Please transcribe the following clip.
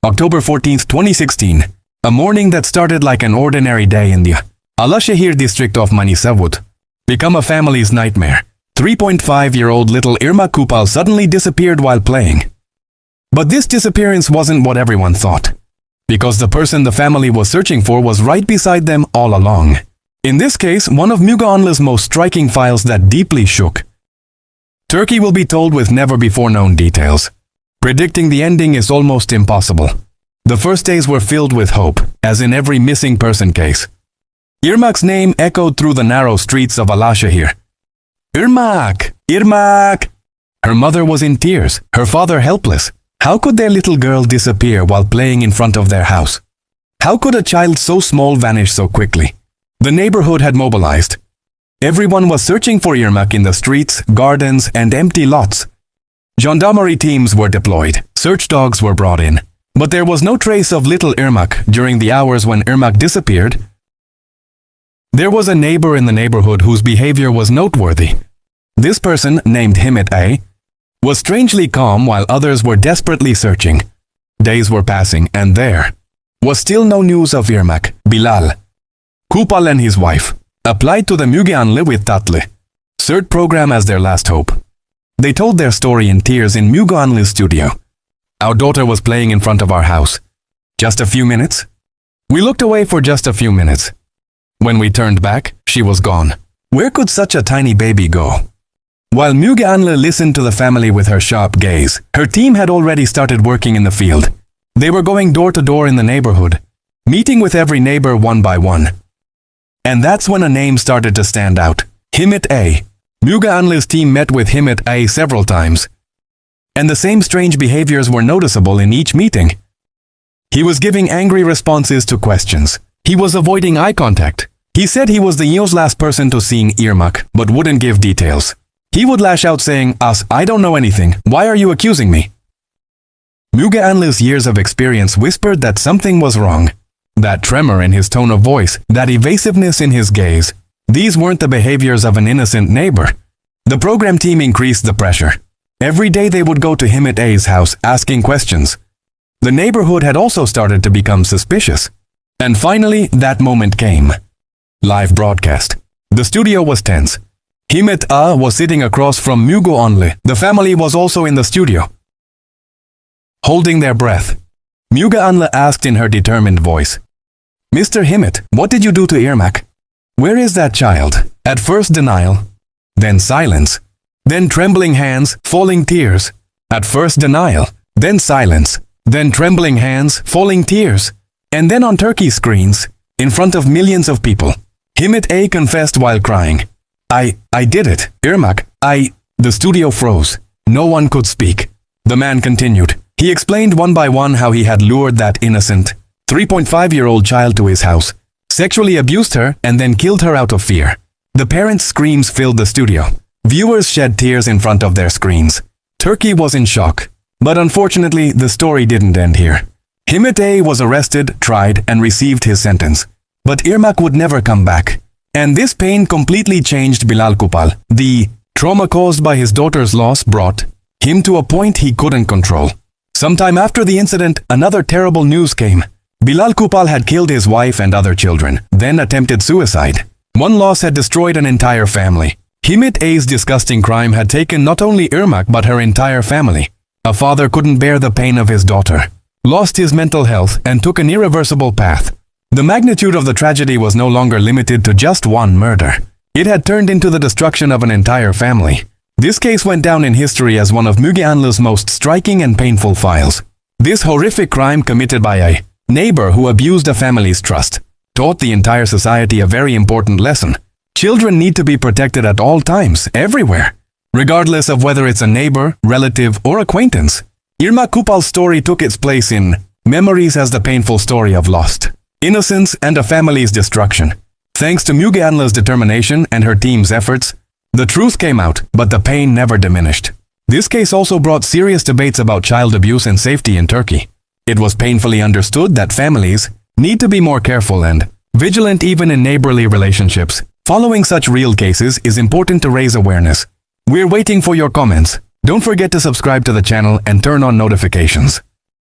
October 14, 2016. A morning that started like an ordinary day in the Alaşehir district of Manisa become a family's nightmare. 3.5-year-old little Irmak Kupal suddenly disappeared while playing. But this disappearance wasn't what everyone thought, because the person the family was searching for was right beside them all along. In this case, one of Müge Anlı's most striking files that deeply shook Turkey will be told with never-before-known details. Predicting the ending is almost impossible. The first days were filled with hope, as in every missing person case. Irmak's name echoed through the narrow streets of Alaşehir. Irmak! Irmak! Her mother was in tears, her father helpless. How could their little girl disappear while playing in front of their house? How could a child so small vanish so quickly? The neighborhood had mobilized. Everyone was searching for Irmak in the streets, gardens, and empty lots. Gendarmerie teams were deployed, search dogs were brought in. But there was no trace of little Irmak during the hours when Irmak disappeared. There was a neighbor in the neighborhood whose behavior was noteworthy. This person, named Himmet A, was strangely calm while others were desperately searching. Days were passing and there was still no news of Irmak. Bilal Kupal and his wife applied to the Müge Anlı with Tatlı search program as their last hope. They told their story in tears in Müge Anlı's studio. Our daughter was playing in front of our house. Just a few minutes? We looked away for just a few minutes. When we turned back, she was gone. Where could such a tiny baby go? While Müge Anlı listened to the family with her sharp gaze, her team had already started working in the field. They were going door to door in the neighborhood, meeting with every neighbor one by one. And that's when a name started to stand out. Himmet A. Müge Anlı's team met with Himmet A several times. And the same strange behaviors were noticeable in each meeting. He was giving angry responses to questions. He was avoiding eye contact. He said he was the last person to seeing Irmak, but wouldn't give details. He would lash out saying, I don't know anything. Why are you accusing me? Müge Anlı's years of experience whispered that something was wrong. That tremor in his tone of voice, that evasiveness in his gaze, these weren't the behaviors of an innocent neighbor. The program team increased the pressure. Every day they would go to Himmet A's house asking questions. The neighborhood had also started to become suspicious. And finally, that moment came. Live broadcast. The studio was tense. Himmet A was sitting across from Müge Anlı. The family was also in the studio. Holding their breath, Müge Anlı asked in her determined voice, Mr. Himmet, what did you do to Irmak? Where is that child? At first denial, then silence, then trembling hands, falling tears. At first denial, then silence, then trembling hands, falling tears. And then on Turkey screens, in front of millions of people, Himmet A confessed while crying. I did it, Irmak, The studio froze. No one could speak. The man continued. He explained one by one how he had lured that innocent 3.5-year-old child to his house, sexually abused her, and then killed her out of fear. The parents' screams filled the studio. Viewers shed tears in front of their screens. Turkey was in shock. But unfortunately, the story didn't end here. Himmet A was arrested, tried, and received his sentence. But Irmak would never come back. And this pain completely changed Bilal Kupal. The trauma caused by his daughter's loss brought him to a point he couldn't control. Sometime after the incident, another terrible news came. Bilal Kupal had killed his wife and other children, then attempted suicide. One loss had destroyed an entire family. Himmet A's disgusting crime had taken not only Irmak but her entire family. A father couldn't bear the pain of his daughter, lost his mental health, and took an irreversible path. The magnitude of the tragedy was no longer limited to just one murder. It had turned into the destruction of an entire family. This case went down in history as one of Müge Anlı's most striking and painful files. This horrific crime committed by a neighbor who abused a family's trust taught the entire society a very important lesson. Children need to be protected at all times, everywhere, regardless of whether it's a neighbor, relative, or acquaintance. Irmak Kupal's story took its place in memories as the painful story of lost innocence and a family's destruction. Thanks to Müge Anlı's determination and her team's efforts, the truth came out, but the pain never diminished. This case also brought serious debates about child abuse and safety in Turkey. It was painfully understood that families need to be more careful and vigilant even in neighborly relationships. Following such real cases is important to raise awareness. We're waiting for your comments. Don't forget to subscribe to the channel and turn on notifications.